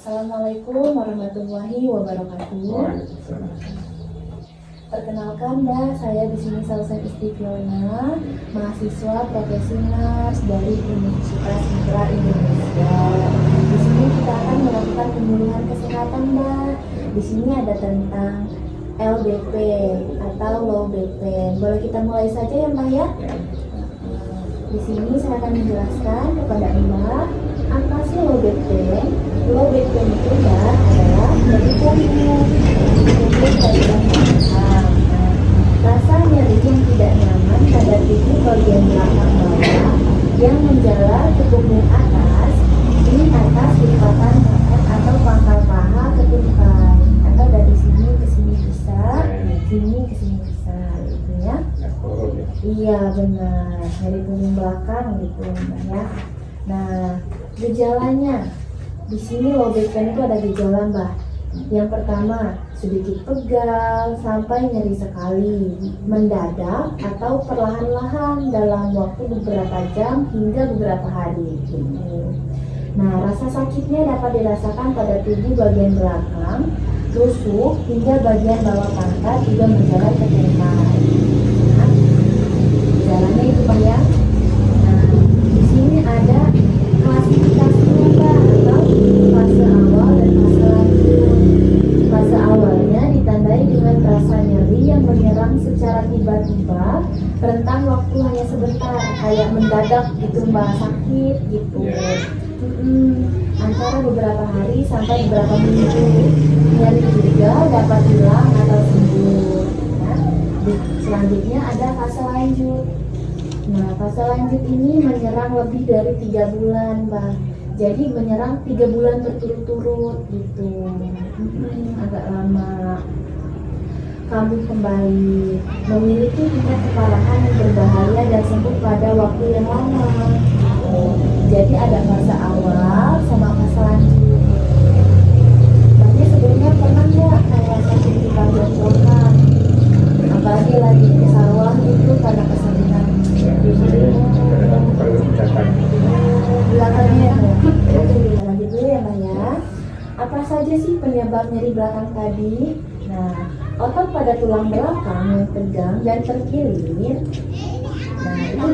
Assalamualaikum warahmatullahi wabarakatuh. Perkenalkan Mbak, saya di sini Salsa Istifiona, mahasiswa profesi nurse dari Universitas Mitra Indonesia. Di sini kita akan melakukan pemulihan kesehatan Mbak. Di sini ada tentang LBP atau low back pain. Boleh kita mulai saja ya Mbak ya? Di sini saya akan menjelaskan kepada Mbak apa sih low back pain. Low back pain itu adalah nyeri punggung, dari belakang. Rasa nyeri yang tidak nyaman pada tubuh bagian belakang bawah yang menjalar ke punggung atas di atas lipatan tangan atau pangkal paha ke tungkai, atau dari sini ke sini bisa, sini ke sini bisa, gitu ya. Iya benar, nyeri punggung belakang gitu ya. Nah, gejalanya di sini low back pain itu ada gejala Mbak. Yang pertama, sedikit pegal sampai nyeri sekali, mendadak atau perlahan-lahan dalam waktu beberapa jam hingga beberapa hari. Nah, rasa sakitnya dapat dirasakan pada tubuh bagian belakang, tusuk hingga bagian bawah pangkat juga menjalar ke tungkai. Nah, gejalanya itu Pak ya. Nah, di sini ada klasifikasinya Pak, atau fase awal dan fase lanjut. Fase awalnya ditandai dengan rasa nyeri yang menyerang secara tiba-tiba, rentang waktu hanya sebentar, kayak mendadak gitu Mbak, sakit gitu. Antara beberapa hari sampai beberapa minggu. Nyeri juga dapat hilang atau sembuh. Nah, selanjutnya ada fase lanjut. Nah, fase lanjut ini menyerang lebih dari 3 bulan, Mbak. Jadi menyerang 3 bulan berturut-turut gitu. Agak lama. Kambuh kembali, memiliki tingkat keparahan yang berbahaya dan sembuh pada waktu yang lama. Jadi ada fase awal sama fase lanjut. Berarti sebelumnya pernah nggak kayak sakit di bagian lengan? Apalagi lagi ke sawah itu karena keseringan. Belakangnya lanjut dulu ya Mbak ya. Apa saja sih penyebab nyeri belakang tadi? Nah, otot pada tulang belakang yang tegang dan terkilir. Nah, itu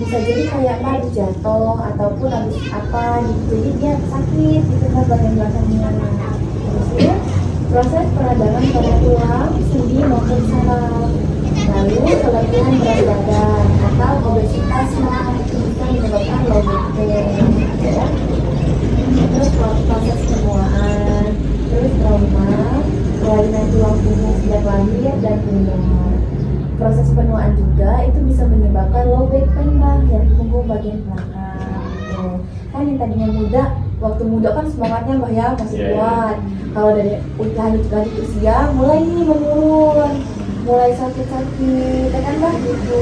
bisa jadi kayak habis jatuh ataupun habis apa gitu. Jadi dia sakit gitu kan bagian belakangnya. Terus ya, proses peradangan pada tulang, sendi maupun saraf. Lalu kelebihan berat badan atau obesitas itu bisa menyebabkan low back pain. Ya. Terus proses penuaan, terus trauma, kelainan tulang punggung sejak lahir dan umur. Proses penuaan juga itu bisa menyebabkan low back pain Mbak, nyeri punggung bagian belakang. Kan yang tadinya muda, waktu muda kan semangatnya Mbak ya, masih kuat. Kalau dari lanjut usia mulai nih menurun, mulai sakit-sakit, kan Mbak gitu.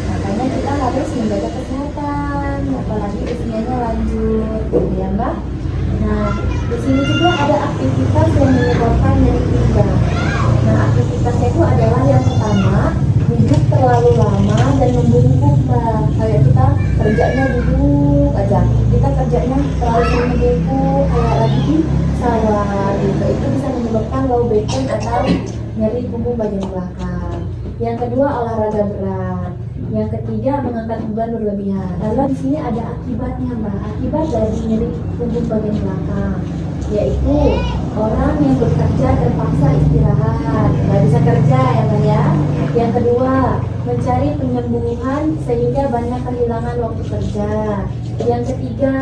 Makanya kita harus menjaga kesehatan, apalagi usianya lanjut, ya Mbak. Nah, di sini juga ada aktivitas yang menyebabkan nyeri pinggang. Nah, aktivitasnya itu adalah yang pertama, duduk terlalu lama dan membungkuk Mbak. Kayak kita kerjanya duduk aja, kita kerjanya terlalu sering membungkuk, kayak lagi di sawah gitu. Itu bisa menyebabkan low back pain atau nyeri punggung bagian belakang. Yang kedua, olahraga berat. Yang ketiga, mengangkat beban berlebihan. Lalu di sini ada akibatnya Mbak. Akibat dari nyeri punggung bagian belakang, yaitu orang yang bekerja terpaksa istirahat, nggak bisa kerja ya Mbak ya. Yang kedua, mencari penyembuhan sehingga banyak kehilangan waktu kerja. Yang ketiga,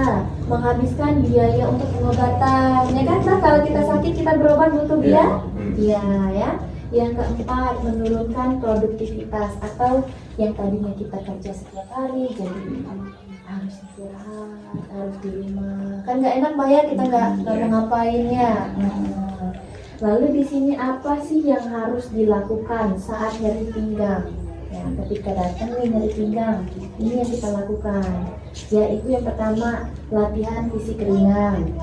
menghabiskan biaya untuk pengobatan. Ya kan Mbak, kalau kita sakit kita berobat butuh biaya? Iya ya. Yang keempat, menurunkan produktivitas atau yang tadinya kita kerja setiap hari jadi harus istirahat, harus di rumah. Kan nggak enak Mbak ya, kita nggak ngapainnya. Lalu di sini apa sih yang harus dilakukan saat nyeri pinggang? Ya, ketika datang nih nyeri pinggang, ini yang kita lakukan. Yaitu yang pertama, latihan fisik ringan.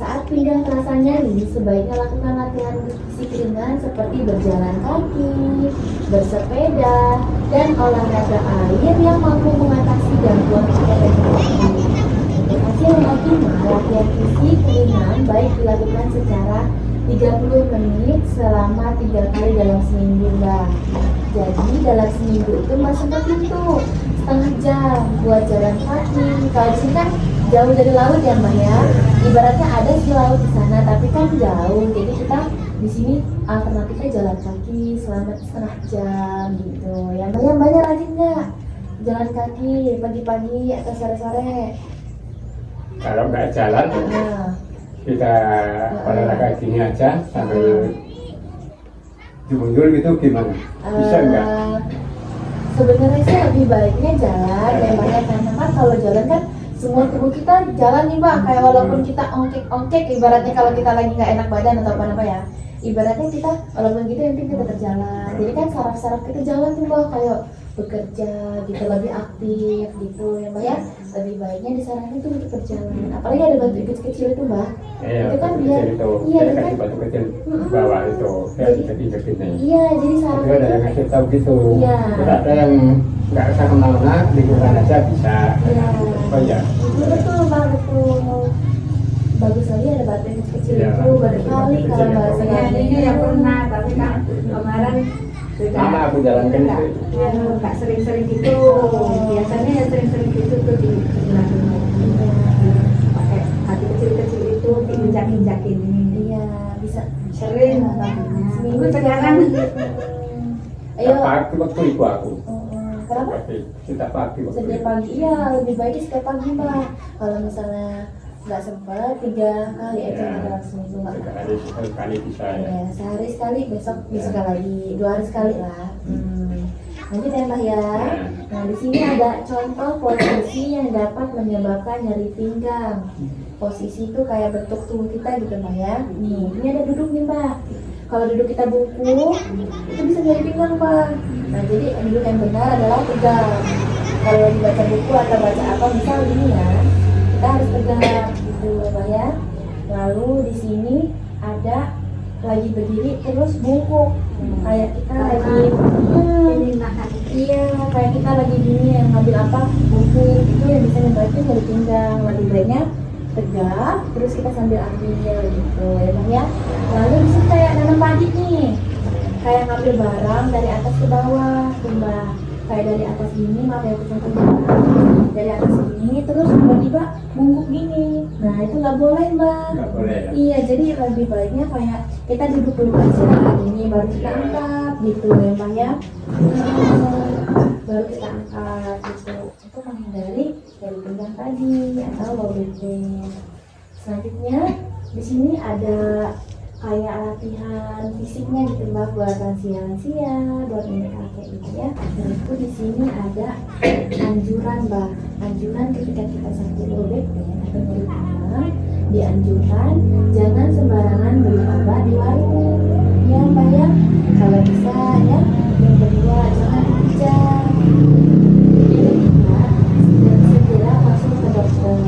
Saat pinggang terasa nyeri, sebaiknya lakukan latihan fisik ringan seperti berjalan kaki, bersepeda, dan olahraga air yang mampu mengatasi gangguan pada regenerasi. Hasil yang optimal, latihan fisik ringan baik dilakukan secara 30 menit selama 3 kali dalam seminggu, Mbak. Jadi dalam seminggu itu Mbak sempetin tuh setengah jam buat jalan kaki. Kalau di sini kan jauh dari laut ya, Mbak ya. Ibaratnya ada sih laut di sana, tapi kan jauh. Jadi kita di sini alternatifnya jalan kaki selama setengah jam gitu. Ya, Mbak ya, Mbaknya rajin nggak jalan kaki pagi-pagi atau sore-sore? Kalau nggak jalan, kita olahraga gini aja sambil diundur gitu gimana? Bisa nggak? Sebenarnya sih lebih baiknya jalan ya Mbak ya, karena kan kalau jalan kan semua tubuh kita jalan nih Mbak, kayak walaupun kita ongkek ibaratnya kalau kita lagi nggak enak badan atau apa ya, ibaratnya kita walaupun gitu yang penting kita berjalan, jadi kan saraf-saraf kita jalan tuh Mbak, kayak bekerja gitu, lebih aktif gitu ya Mbak ya. Lebih baiknya disarankan itu untuk berjalan, apalagi ada batu kecil-kecil itu Mbak. Itu kan biar iya kan batu kecil bawah itu saya bisa injekin nih. Iya, jadi saraf ada yang ngasih tahu gitu. Iya. Terus ada yang nggak usah kemana-mana, lingkungan aja bisa. Iya. Oh ya. Betul Mbak, betul. Bagus lagi ada batu kecil Iya. itu berkali kalau bahasanya ini yang pernah, tapi kan kemarin Sama aku jalankan itu. nggak sering-sering gitu. Biasanya yang sering-sering gitu tuh di sebelah rumah. Pakai hati kecil-kecil itu diinjak-injak ini. Iya, bisa Sering seminggu sekarang. Ayo. Pagi waktu itu aku. Kenapa? Kita pagi waktu Setiap itu. pagi, iya lebih baiknya setiap pagi Mbak. Kalau misalnya nggak sempat 3 kali aja dalam seminggu nggak apa-apa. Sekali bisa ya. Ya, sehari sekali, besok lagi, 2 hari sekali lah. Lanjut ya Mbak ya. Nah di sini ada contoh posisi yang dapat menyebabkan nyeri pinggang. Posisi itu kayak bentuk tubuh kita gitu Mbak ya. Nih, ini ada duduk nih Mbak. Kalau duduk kita buku, itu bisa nyeri pinggang Mbak. Nah jadi duduk yang benar adalah tegak. Kalau dibaca buku atau baca apa misal ini ya, kita harus tegak gitu Mbak ya. Lalu di sini ada lagi berdiri terus bungkuk, kayak kita lagi Ini makan. iya kayak kita lagi gini yang ngambil apa bungkuk, itu yang bisa membantu nyeri pinggang. Lebih baiknya tegak terus kita sambil ambil gitu ya Bang ya. Lalu di sini kayak nanam padi nih, kayak ngambil barang dari atas ke bawah tuh Mbak, kayak dari atas gini, maaf ya contoh dari atas gini terus tiba-tiba bungkuk gini. Nah itu nggak boleh Mbak. Nggak boleh ya. Iya, jadi lebih baiknya kayak kita duduk dulu aja ini baru kita angkat gitu ya Mbak ya. Baru kita angkat gitu untuk menghindari dari pinggang tadi atau low back pain. Selanjutnya di sini ada kayak latihan fisiknya gitu Mbak, buat lansia-lansia, buat nenek kakek gitu ya. Dan itu di sini ada anjuran Mbak, anjuran ketika kita sakit low back pain atau nyeri pinggang, dianjurkan jangan sembarangan beli obat di warung ya Mbak ya. Kalau bisa ya. Yang kedua jangan pijat. Yang ketiga segera masuk ke dokter.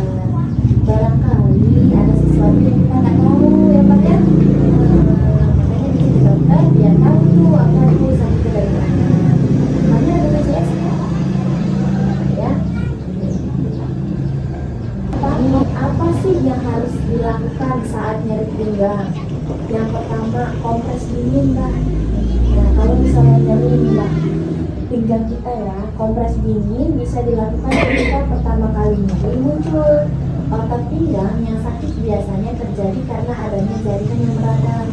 Barangkali ada sesuatu yang kita nggak tahu ya Mbak ya. Makanya bisa ke dokter biar tahu apa itu sakit dari mana. Makanya ada BPJS ya. Apa sih yang harus dilakukan saat nyeri pinggang? Yang pertama kompres dingin Mbak. Nah kalau misalnya nyeri Mbak pinggang kita ya, kompres dingin bisa dilakukan ketika pertama kali nyeri muncul. Otot pinggang yang sakit biasanya terjadi karena adanya jaringan yang meradang.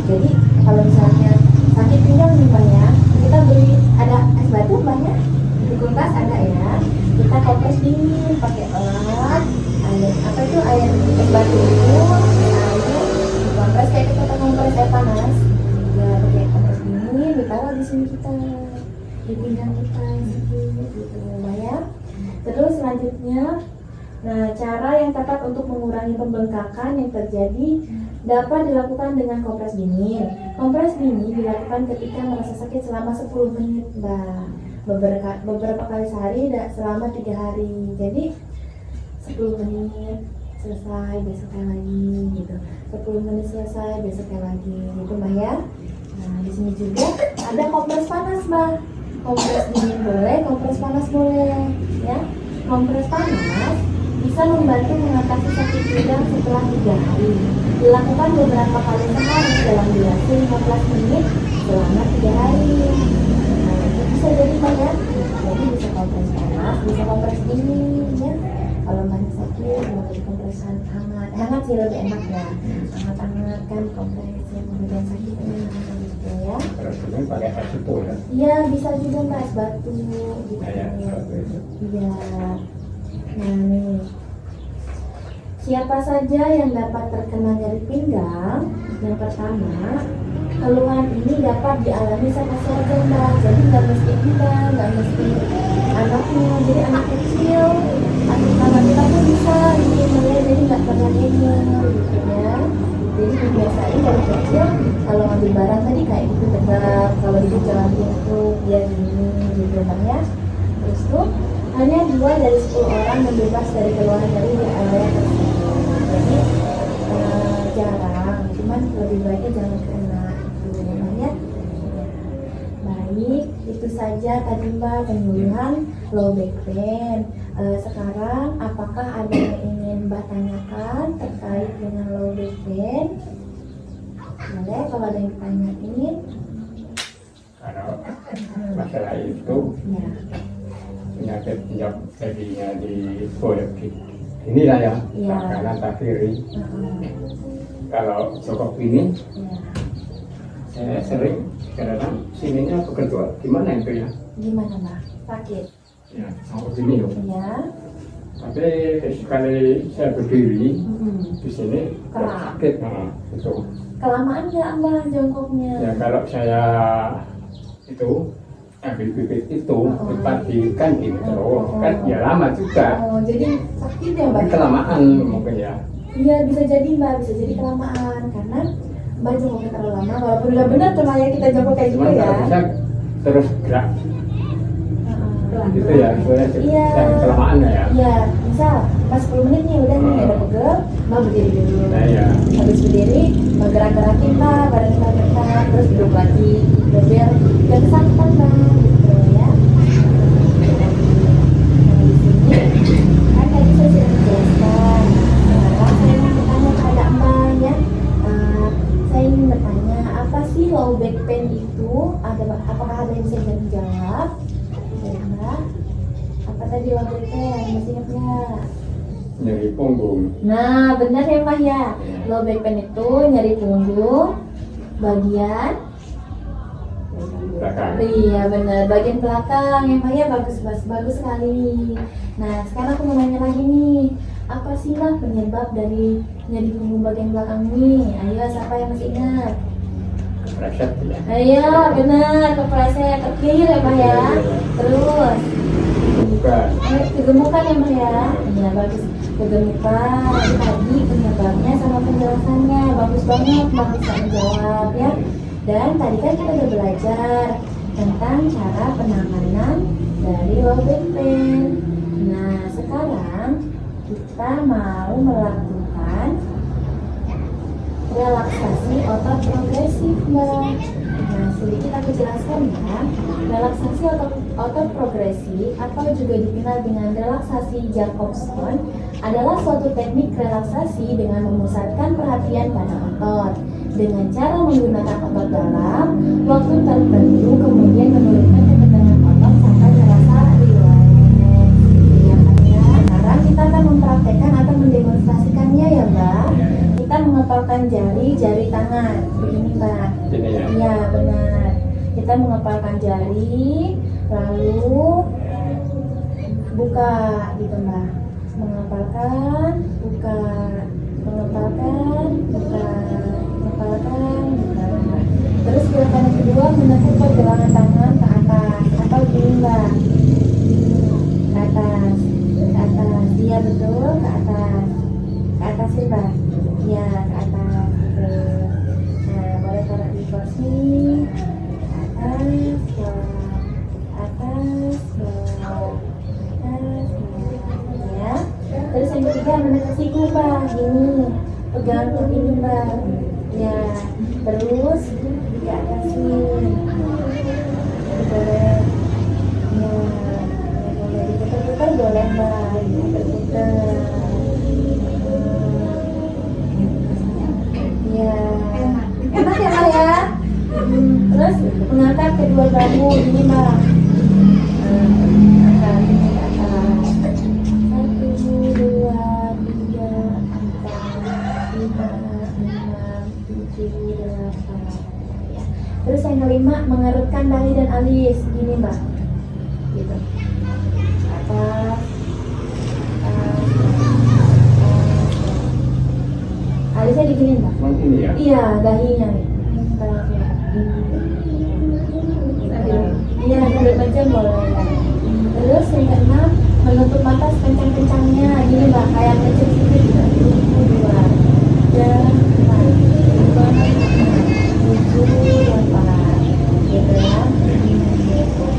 Jadi kalau misalnya sakit pinggang nih Mbak ya, kita beli ada es batu Mbak ya, di kulkas ada ya. Kita kompres dingin pakai alat air, apa itu air es batu itu air kompres kayak kita kompres air panas ya, pakai kompres dingin ditaruh di sini kita di pinggang kita gitu Mbak ya. Terus selanjutnya, nah cara yang tepat untuk mengurangi pembengkakan yang terjadi dapat dilakukan dengan kompres dingin. Kompres dingin dilakukan ketika merasa sakit selama 10 menit Mbak. Beberapa kali sehari selama 3 hari. Jadi 10 menit selesai, besoknya lagi gitu. 10 menit selesai, besoknya lagi gitu Mbak ya. Nah di sini juga ada kompres panas Mbak. Kompres dingin boleh, kompres panas boleh ya. Kompres panas bisa membantu mengatasi sakit pinggang setelah 3 hari. Dilakukan beberapa kali sehari dalam durasi 15 menit selama 3 hari. Nah, itu bisa jadi banyak. Jadi bisa kompres panas, bisa kompres dingin ya. Kalau banyak sakit, mau di kompresan hangat. Hangat sih lebih enak ya. Hangat-hangat kan kompres yang memberikan sakitnya gitu ya. Terus ini pakai es itu ya. Iya, bisa juga Mas batu gitu. Kayak seperti itu. Iya. Nah nih, siapa saja yang dapat terkena nyeri pinggang? Yang pertama, keluhan ini dapat dialami siapa saja Mbak. Jadi nggak mesti kita, nggak mesti anaknya. Jadi anak kecil, anak kita pun bisa gitu ya. Jadi nggak pernah gitu ya. Jadi dibiasain dari kecil kalau ngambil barang tadi kayak gitu tegak, kalau itu jalan pintu biar gini gitu Bang ya. Terus tuh hanya 2 dari 10 orang yang bebas dari keluhan dari area tersebut. Jadi jarang, cuman lebih baiknya jangan kena gitu namanya. Baik, itu saja tadi Mbak penyuluhan low back pain. Sekarang apakah ada yang ingin Mbak tanyakan terkait dengan low back pain? Boleh kalau ada yang ditanyain. Kalau masalah itu Ya. penyakit tiap jadinya di boyok inilah ya, Iya. tak kanan tak kiri. Heeh. Kalau sokok ini Ya. saya sering kadang sininya bekerja gimana itu ya, Gimana Mbak? Sakit? ya sampai sini loh. Ya. Tapi sekali saya berdiri Mm-mm. di sini Keram. sakit, nah, itu. Kelamaan nggak Mbak jongkoknya? Ya kalau saya itu ambil bibit itu cepat di kan gitu, kan ya lama juga. Oh, jadi sakit ya Mbak? Tapi kelamaan mungkin ya. Iya bisa jadi Mbak, bisa jadi kelamaan karena Mbak jongkoknya terlalu lama. Walaupun udah benar cuma ya kita jongkok kayak gitu Cuman ya. kalau bisa terus gerak Heeh. gitu ya, soalnya Iya. kelamaan ya. Iya, misal pas 10 menit nih udah nih ada pegel, Mbak berdiri dulu. Nah ya, Habis berdiri, Mbak gerak-gerakin Mbak, badan Mbak gerak, terus duduk lagi, gitu biar gak kesakitan Mbak, gitu ya. Nah di sini kan tadi saya sudah menjelaskan. Sekarang saya mau bertanya kepada Mbak ya. Saya ingin bertanya, apa sih low back pain itu? Apakah ada yang bisa dijawab? Ya, Mbak. Apa tadi low back pain? Masih ingat nggak? nyeri punggung. Nah, benar ya Mbak ya. Low back pain itu nyeri punggung bagian Belakang. iya benar, bagian belakang ya Mbak ya. Bagus sekali. Nah, sekarang aku mau nanya lagi nih. Apa sih Mbak penyebab dari nyeri punggung bagian belakang ini? Ayo, siapa yang masih ingat? Resep ya. Ayo, benar, kepleset, terkir ya Mbak ya. Terus Bukan. kegemukan ya Mbak ya. Iya, bagus. Kegemukan tadi penyebabnya sama penjelasannya bagus banget Mbak bisa menjawab ya. Dan tadi kan kita udah belajar tentang cara penanganan dari low back pain. Nah sekarang kita mau melakukan relaksasi otot progresif Mbak. Nah sedikit aku jelaskan ya. Relaksasi otot progresif atau juga dikenal dengan relaksasi Jacobson adalah suatu teknik relaksasi dengan memusatkan perhatian pada otot dengan cara menggunakan otot dalam waktu tertentu, kemudian menurunkan ketegangan otot sampai terasa rileks. Ya, ya. Sekarang kita akan mempraktekkan atau mendemonstrasikannya ya Mbak. Kita mengepalkan jari tangan begini Mbak. Ini ya. Iya benar. Kita mengepalkan jari, lalu buka gitu Mbak. Mengepalkan, buka, mengepalkan, buka, mengepalkan, buka. Terus gerakan yang kedua menekan pergelangan tangan ke atas atau gini Mbak. Ke atas, ke atas. Iya betul, ke atas. Ke atas sih Mbak. Iya ke atas. Gitu. Nah boleh taruh di kursi. Atas, bawah, atas, bawah, atas, bawah, ya. Terus yang ketiga menekan siku Mbak, gini, pegang ini Mbak, ya. Terus di atasin, boleh, ya, boleh diputar-putar boleh Mbak, diputar-putar. kedua bahu ini Mbak. Angkat ini ke atas. 1, 2, 3, 4, 5, 6, 7, 8. Ya. Terus yang kelima, mengerutkan dahi dan alis. Gini Mbak. Gitu. Atas. Alisnya digini Mbak. Emang ini ya? Iya, dahinya nih. Iya, sambil macam boleh. Terus yang keenam, menutup mata sekencang-kencangnya. Gini Mbak, kayak kecil sedikit. 2, 3, 4, 5, 7, 8. Gitu ya.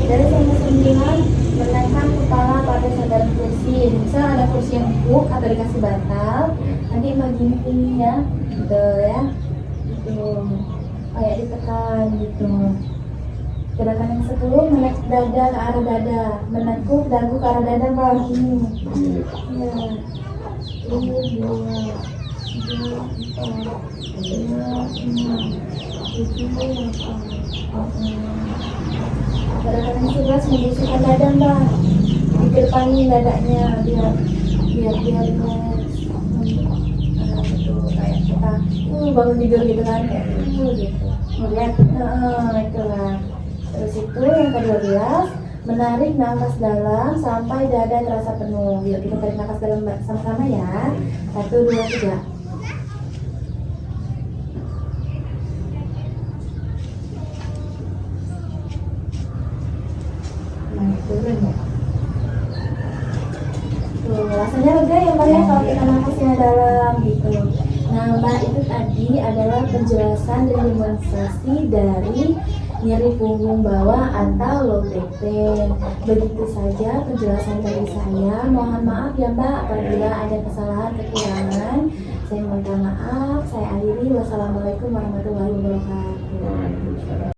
Terus yang ke-9, menaikkan kepala pada sandaran kursi. Misal ada kursi yang empuk atau dikasih bantal, nanti begini ya, gitu ya, gitu, kayak ditekan gitu. Gerakan yang 10, menaik dada ke arah dada, menekuk dagu ke arah dada Mbak. Ini, ya, 1, 2, 3, 4, 5, 6, 7, 8. Gerakan yang 11, membusukkan dada Mbak, dikedepanin dadanya biar relax. Gitu, kayak kita bangun tidur gitu kan, kayak gitu. Ngeliat, itulah. Terus itu yang ke-12, menarik nafas dalam sampai dada terasa penuh. Yuk kita tarik nafas dalam sama-sama ya. 1, 2, 3. Nah, turun ya. Tuh, rasanya lega ya Mbak ya kalau kita nafasnya dalam gitu. Nah Mbak, itu tadi adalah penjelasan dan demonstrasi dari nyeri punggung bawah atau low back pain. Begitu saja penjelasan dari saya. Mohon maaf ya Mbak apabila ada kesalahan kekurangan. Saya minta maaf. Saya akhiri. Wassalamualaikum warahmatullahi wabarakatuh. Waalaikumsalam.